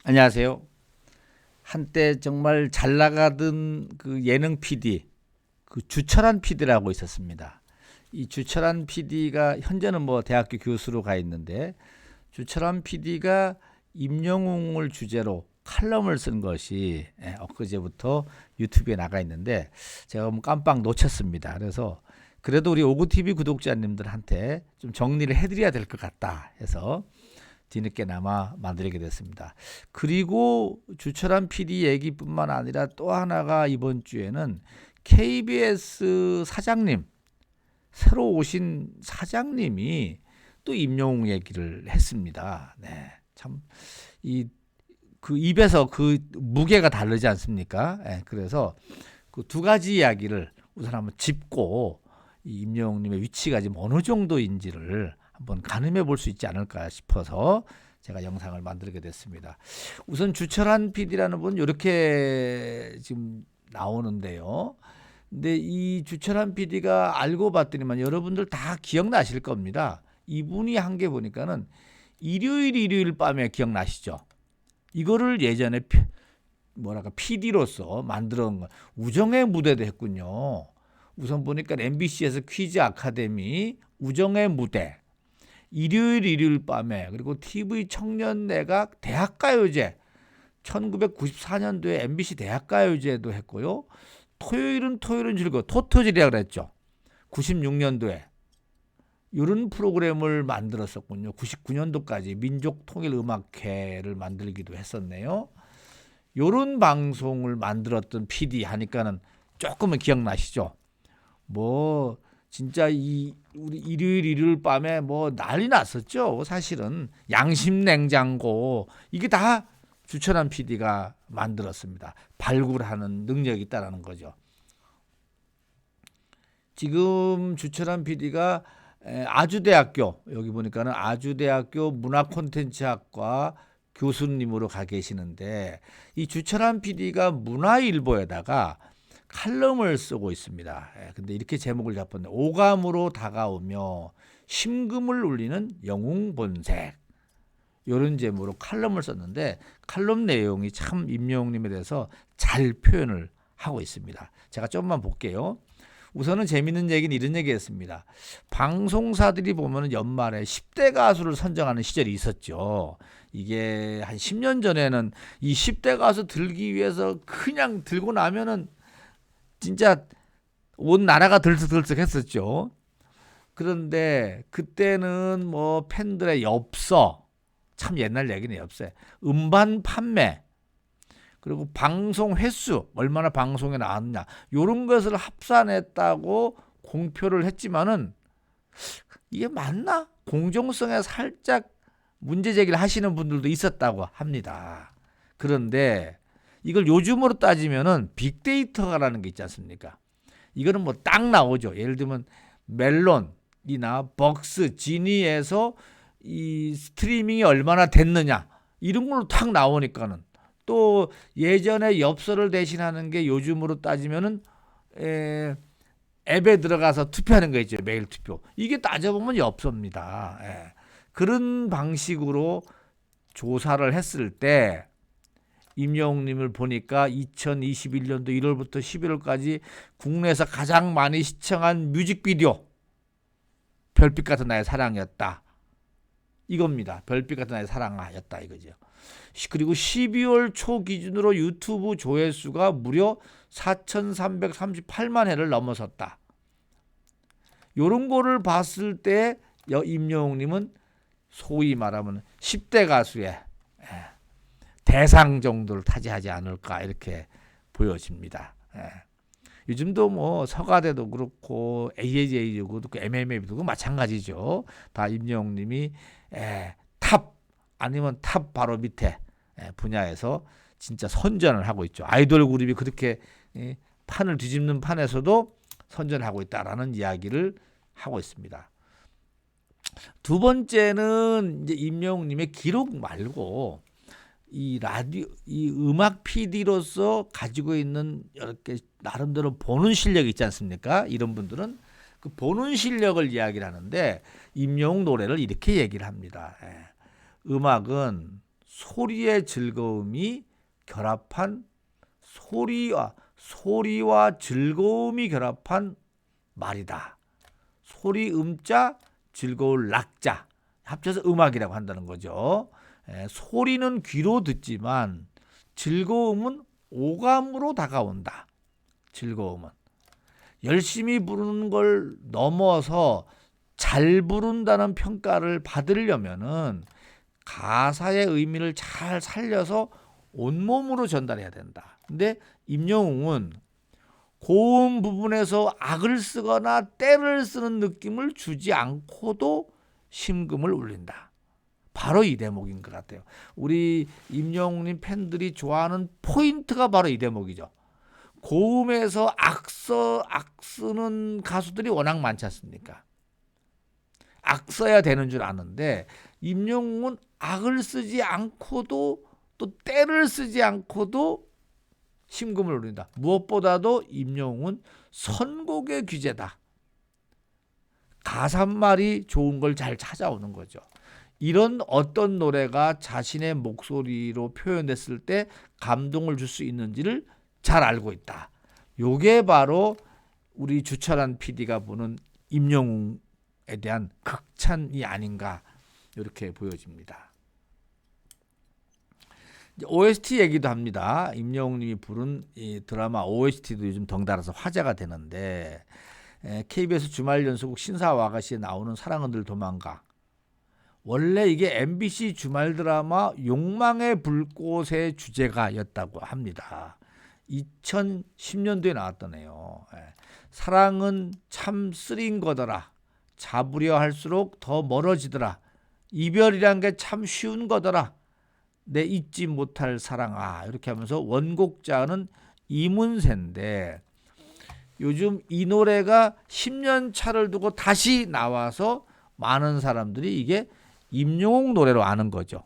안녕하세요. 한때 정말 잘 나가던 그 예능 PD, 그 주철한 PD라고 있었습니다. 이 주철한 PD가 현재는 뭐 대학교 교수로 가 있는데, 주철한 PD가 임영웅을 주제로 칼럼을 쓴 것이 엊그제부터 유튜브에 나가 있는데 제가 뭐 깜빡 놓쳤습니다. 그래서 그래도 우리 오구TV 구독자님들한테 좀 정리를 해드려야 될 것 같다 해서 뒤늦게나마 만들게 됐습니다. 그리고 주철한 PD 얘기뿐만 아니라 또 하나가, 이번 주에는 KBS 사장님, 새로 오신 사장님이 또 임영웅 얘기를 했습니다. 네, 참 이 그 입에서 그 무게가 다르지 않습니까? 그래서 그 두 가지 이야기를 우선 한번 짚고, 이 임영웅님의 위치가 지금 어느 정도인지를 한번 가늠해 볼 수 있지 않을까 싶어서 제가 영상을 만들게 됐습니다. 우선 주철한 PD라는 분 이렇게 지금 나오는데요. 근데 이 주철한 PD가 알고 봤더니만 여러분들 다 기억나실 겁니다. 이분이 한 게 보니까는 일요일 밤에 기억나시죠? 이거를 예전에 뭐랄까 PD로서 만들어 온 거, 우정의 무대도 했군요. 우선 보니까 MBC에서 퀴즈 아카데미 우정의 무대, 일요일 밤에, 그리고 TV 청년내각 대학가요제, 1994년도에 MBC 대학가요제도 했고요. 토요일은 즐거워, 토토질이라고 그랬죠. 96년도에 이런 프로그램을 만들었었군요. 99년도까지 민족통일음악회를 만들기도 했었네요. 이런 방송을 만들었던 PD 하니까는 조금은 기억나시죠? 뭐 진짜 이 우리 일요일 밤에 뭐 난리 났었죠. 사실은 양심냉장고, 이게 다 주철한 PD가 만들었습니다. 발굴하는 능력이 있다라는 거죠. 지금 주철한 PD가 아주대학교, 여기 보니까는 아주대학교 문화콘텐츠학과 교수님으로 가 계시는데, 이 주철한 PD가 문화일보에다가 칼럼을 쓰고 있습니다. 근데 이렇게 제목을 잡았는데, 오감으로 다가오며 심금을 울리는 영웅본색, 이런 제목으로 칼럼을 썼는데, 칼럼 내용이 참 임영웅님에 대해서 잘 표현을 하고 있습니다. 제가 좀만 볼게요. 우선은 재밌는 얘기는 이런 얘기했습니다. 방송사들이 보면 연말에 10대 가수를 선정하는 시절이 있었죠. 이게 한 10년 전에는 이 10대 가수 들기 위해서 그냥 들고 나면은 진짜 온 나라가 들썩들썩 했었죠. 그런데 그때는 뭐 팬들의 엽서, 참 옛날 얘기네, 엽서, 음반 판매, 그리고 방송 횟수, 얼마나 방송에 나왔냐, 이런 것을 합산했다고 공표를 했지만은 이게 맞나? 공정성에 살짝 문제 제기를 하시는 분들도 있었다고 합니다. 그런데 이걸 요즘으로 따지면은 빅데이터라는 게 있지 않습니까? 이거는 뭐 딱 나오죠. 예를 들면 멜론이나 벅스, 지니에서 이 스트리밍이 얼마나 됐느냐, 이런 걸로 딱 나오니까는, 또 예전에 엽서를 대신하는 게 요즘으로 따지면은 앱에 들어가서 투표하는 거 있죠. 메일 투표. 이게 따져보면 엽서입니다. 그런 방식으로 조사를 했을 때 임영웅님을 보니까 2021년도 1월부터 11월까지 국내에서 가장 많이 시청한 뮤직비디오, 별빛 같은 나의 사랑이었다, 이겁니다. 별빛 같은 나의 사랑이었다, 이거죠. 그리고 12월 초 기준으로 유튜브 조회수가 무려 4,338만 회를 넘어섰다. 이런 거를 봤을 때 임영웅님은 소위 말하면 10대 가수의 대상 정도를 차지하지 않을까, 이렇게 보여집니다. 요즘도 뭐 서가대도 그렇고 AAJ도 그렇고 MMA도 그렇고 마찬가지죠. 다 임영웅님이 탑, 아니면 탑 바로 밑에 분야에서 진짜 선전을 하고 있죠. 아이돌 그룹이 그렇게 판을 뒤집는 판에서도 선전을 하고 있다라는 이야기를 하고 있습니다. 두 번째는 이제 임영웅님의 기록 말고, 이 라디오, 이 음악 PD로서 가지고 있는 이렇게 나름대로 보는 실력이 있지 않습니까? 이런 분들은 그 보는 실력을 이야기를 하는데, 임영웅 노래를 이렇게 얘기를 합니다. 음악은 소리의 즐거움이 결합한 소리와 즐거움이 결합한 말이다. 소리 음자, 즐거울 락자 합쳐서 음악이라고 한다는 거죠. 소리는 귀로 듣지만 즐거움은 오감으로 다가온다. 즐거움은 열심히 부르는 걸 넘어서 잘 부른다는 평가를 받으려면은 가사의 의미를 잘 살려서 온몸으로 전달해야 된다. 근데 임영웅은 고음 부분에서 악을 쓰거나 때를 쓰는 느낌을 주지 않고도 심금을 울린다. 바로 이 대목인 것 같아요. 우리 임영웅님 팬들이 좋아하는 포인트가 바로 이 대목이죠. 고음에서 악 쓰는 가수들이 워낙 많지 않습니까? 악 써야 되는 줄 아는데 임영웅은 악을 쓰지 않고도 또 때를 쓰지 않고도 심금을 울린다. 무엇보다도 임영웅은 선곡의 귀재다. 가사말이 좋은 걸 잘 찾아오는 거죠. 이런 어떤 노래가 자신의 목소리로 표현됐을 때 감동을 줄 수 있는지를 잘 알고 있다. 요게 바로 우리 주철한 PD가 보는 임영웅에 대한 극찬이 아닌가 이렇게 보여집니다. OST 얘기도 합니다. 임영웅님이 부른 이 드라마 OST도 요즘 덩달아서 화제가 되는데 KBS 주말 연속극 신사와 아가씨에 나오는 사랑은 늘 도망가. 원래 이게 MBC 주말 드라마 욕망의 불꽃의 주제가였다고 합니다. 2010년도에 나왔던 애요. 사랑은 참 쓰린 거더라. 잡으려 할수록 더 멀어지더라. 이별이란 게 참 쉬운 거더라. 내 잊지 못할 사랑아. 이렇게 하면서 원곡자는 이문세인데 요즘 이 노래가 10년 차를 두고 다시 나와서 많은 사람들이 이게 임영웅 노래로 아는 거죠.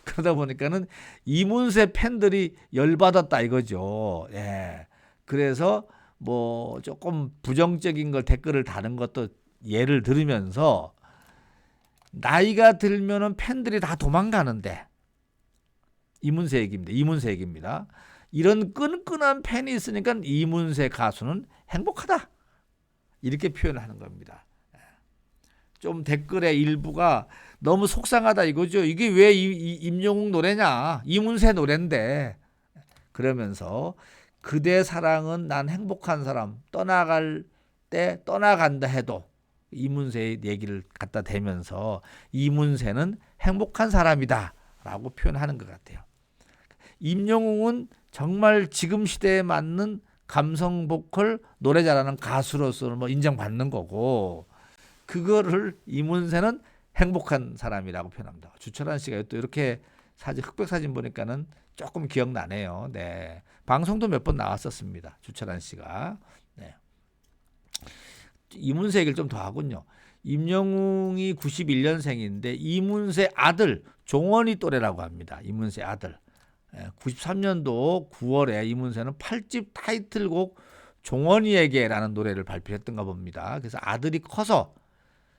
그러다 보니까는 이문세 팬들이 열받았다 이거죠. 예. 그래서 뭐 조금 부정적인 걸 댓글을 다는 것도 예를 들으면서 나이가 들면은 팬들이 다 도망가는데 이문세 얘기입니다. 이런 끈끈한 팬이 있으니까 이문세 가수는 행복하다. 이렇게 표현하는 겁니다. 좀 댓글의 일부가 너무 속상하다 이거죠. 이게 왜 임영웅 노래냐. 이문세 노래인데. 그러면서 그대 사랑은 난 행복한 사람. 떠나갈 때 떠나간다 해도 이문세의 얘기를 갖다 대면서 이문세는 행복한 사람이다 라고 표현하는 것 같아요. 임영웅은 정말 지금 시대에 맞는 감성 보컬 노래 잘하는 가수로서 뭐 인정받는 거고 그거를 이문세는 행복한 사람이라고 표현합니다. 주철한 씨가 또 이렇게 사진 흑백 사진 보니까는 조금 기억나네요. 네. 방송도 몇 번 나왔었습니다. 주철한 씨가. 네. 이문세 얘기를 좀 더 하군요. 임영웅이 91년생인데 이문세 아들 종원이 또래라고 합니다. 이문세 아들. 93년도 9월에 이문세는 8집 타이틀곡 종원이에게라는 노래를 발표했던가 봅니다. 그래서 아들이 커서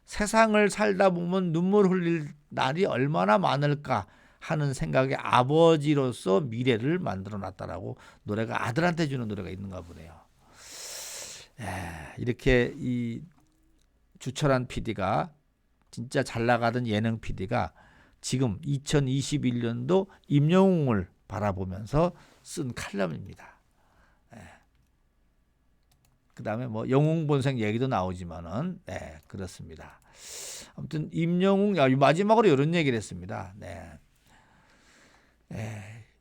세상을 살다 보면 눈물 흘릴 날이 얼마나 많을까 하는 생각에 아버지로서 미래를 만들어 놨다라고 노래가 아들한테 주는 노래가 있는가 보네요. 이렇게 이 주철한 PD가 진짜 잘 나가던 예능 PD가 지금 2021년도 임영웅을 바라보면서 쓴 칼럼입니다. 그 다음에 뭐 영웅본색 얘기도 나오지만은 그렇습니다. 아무튼 임영웅 마지막으로 이런 얘기를 했습니다.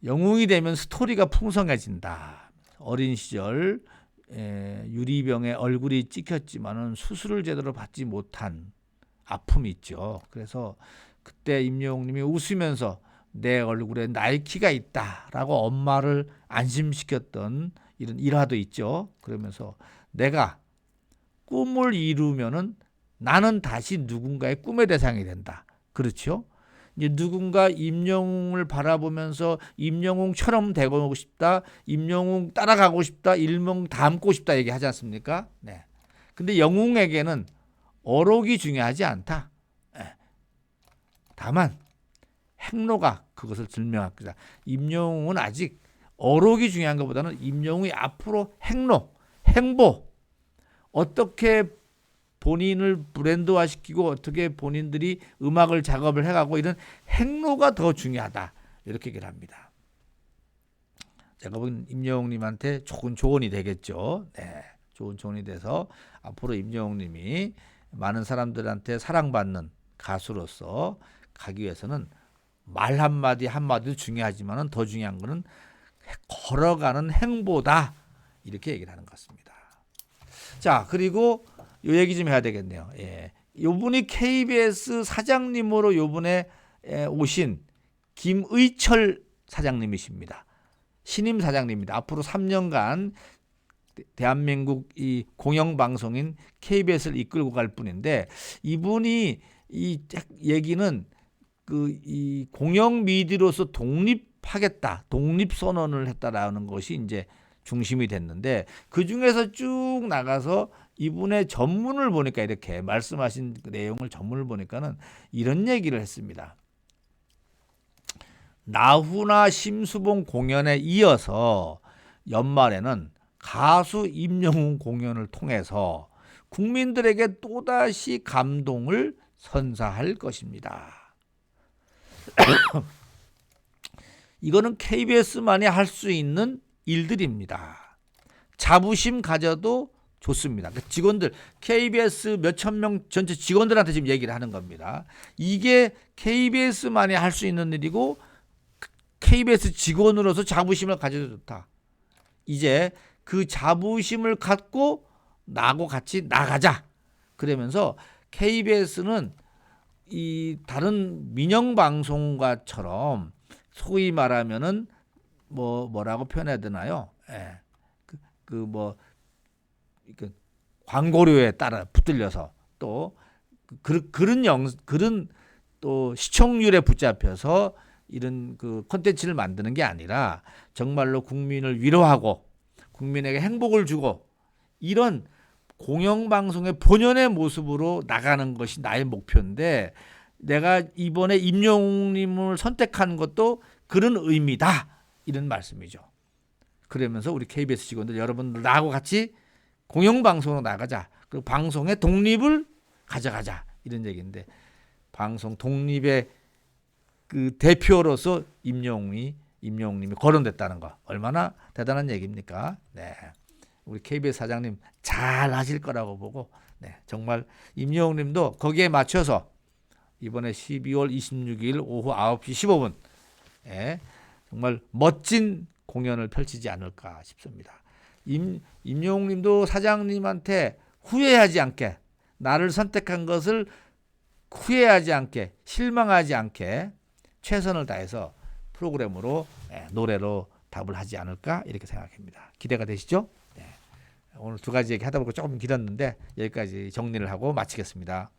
영웅이 되면 스토리가 풍성해진다. 어린 시절 유리병에 얼굴이 찍혔지만은 수술을 제대로 받지 못한 아픔이 있죠. 그래서 그때 임영웅님이 웃으면서 내 얼굴에 나이키가 있다라고 엄마를 안심시켰던 이런 일화도 있죠. 그러면서 내가 꿈을 이루면은 나는 다시 누군가의 꿈의 대상이 된다. 그렇죠? 이제 누군가 임영웅을 바라보면서 임영웅처럼 되고 싶다, 임영웅 따라가고 싶다, 일명 닮고 싶다 얘기하지 않습니까? 네. 근데 영웅에게는 어록이 중요하지 않다. 다만 행로가 그것을 증명할 거다. 임영웅은 아직 어록이 중요한 것보다는 임영웅이 앞으로 행보 어떻게 본인을 브랜드화시키고 어떻게 본인들이 음악을 작업을 해가고 이런 행로가 더 중요하다. 이렇게 얘기를 합니다. 제가 보기엔 임영웅님한테 좋은 조언이 되겠죠. 네, 좋은 조언이 돼서 앞으로 임영웅님이 많은 사람들한테 사랑받는 가수로서 가기 위해서는 말 한마디 한마디도 중요하지만 더 중요한 거는 걸어가는 행보다. 이렇게 얘기를 하는 것 같습니다. 자, 그리고 요 얘기 좀 해야 되겠네요. 예. 요분이 KBS 사장님으로 요번에 오신 김의철 사장님이십니다. 신임 사장님입니다. 앞으로 3년간 대한민국 이 공영방송인 KBS를 이끌고 갈 분인데, 이분이 이 얘기는 이 공영 미디어로서 독립하겠다, 독립 선언을 했다라는 것이 이제 중심이 됐는데, 그 중에서 쭉 나가서 이분의 전문을 보니까, 이렇게 말씀하신 그 내용을 전문을 보니까는 이런 얘기를 했습니다. 나훈아 심수봉 공연에 이어서 연말에는 가수 임영웅 공연을 통해서 국민들에게 또다시 감동을 선사할 것입니다. 이거는 KBS만이 할 수 있는 일들입니다. 자부심 가져도 좋습니다. 직원들, KBS 몇천 명 전체 직원들한테 지금 얘기를 하는 겁니다. 이게 KBS만이 할 수 있는 일이고 KBS 직원으로서 자부심을 가져도 좋다. 이제 그 자부심을 갖고 나하고 같이 나가자. 그러면서 KBS는 이 다른 민영 방송과처럼 소위 말하면은 뭐라고 표현해야 되나요? 예. 광고료에 따라 붙들려서 또 그런 또 시청률에 붙잡혀서 이런 그 콘텐츠를 만드는 게 아니라 정말로 국민을 위로하고 국민에게 행복을 주고 이런 공영방송의 본연의 모습으로 나가는 것이 나의 목표인데, 내가 이번에 임영웅님을 선택한 것도 그런 의미다, 이런 말씀이죠. 그러면서 우리 KBS 직원들 여러분들 나하고 같이 공영방송으로 나가자. 그리고 방송의 독립을 가져가자, 이런 얘기인데, 방송 독립의 그 대표로서 임영웅님이 거론됐다는 거 얼마나 대단한 얘기입니까? 네, 우리 KBS 사장님 잘 하실 거라고 보고, 네, 정말 임영웅님도 거기에 맞춰서 이번에 12월 26일 오후 9시 15분 정말 멋진 공연을 펼치지 않을까 싶습니다. 임영웅님도 사장님한테 후회하지 않게, 나를 선택한 것을 후회하지 않게, 실망하지 않게 최선을 다해서 프로그램으로 노래로 답을 하지 않을까, 이렇게 생각합니다. 기대가 되시죠? 네. 오늘 두 가지 얘기 하다 보니까 조금 길었는데 여기까지 정리를 하고 마치겠습니다.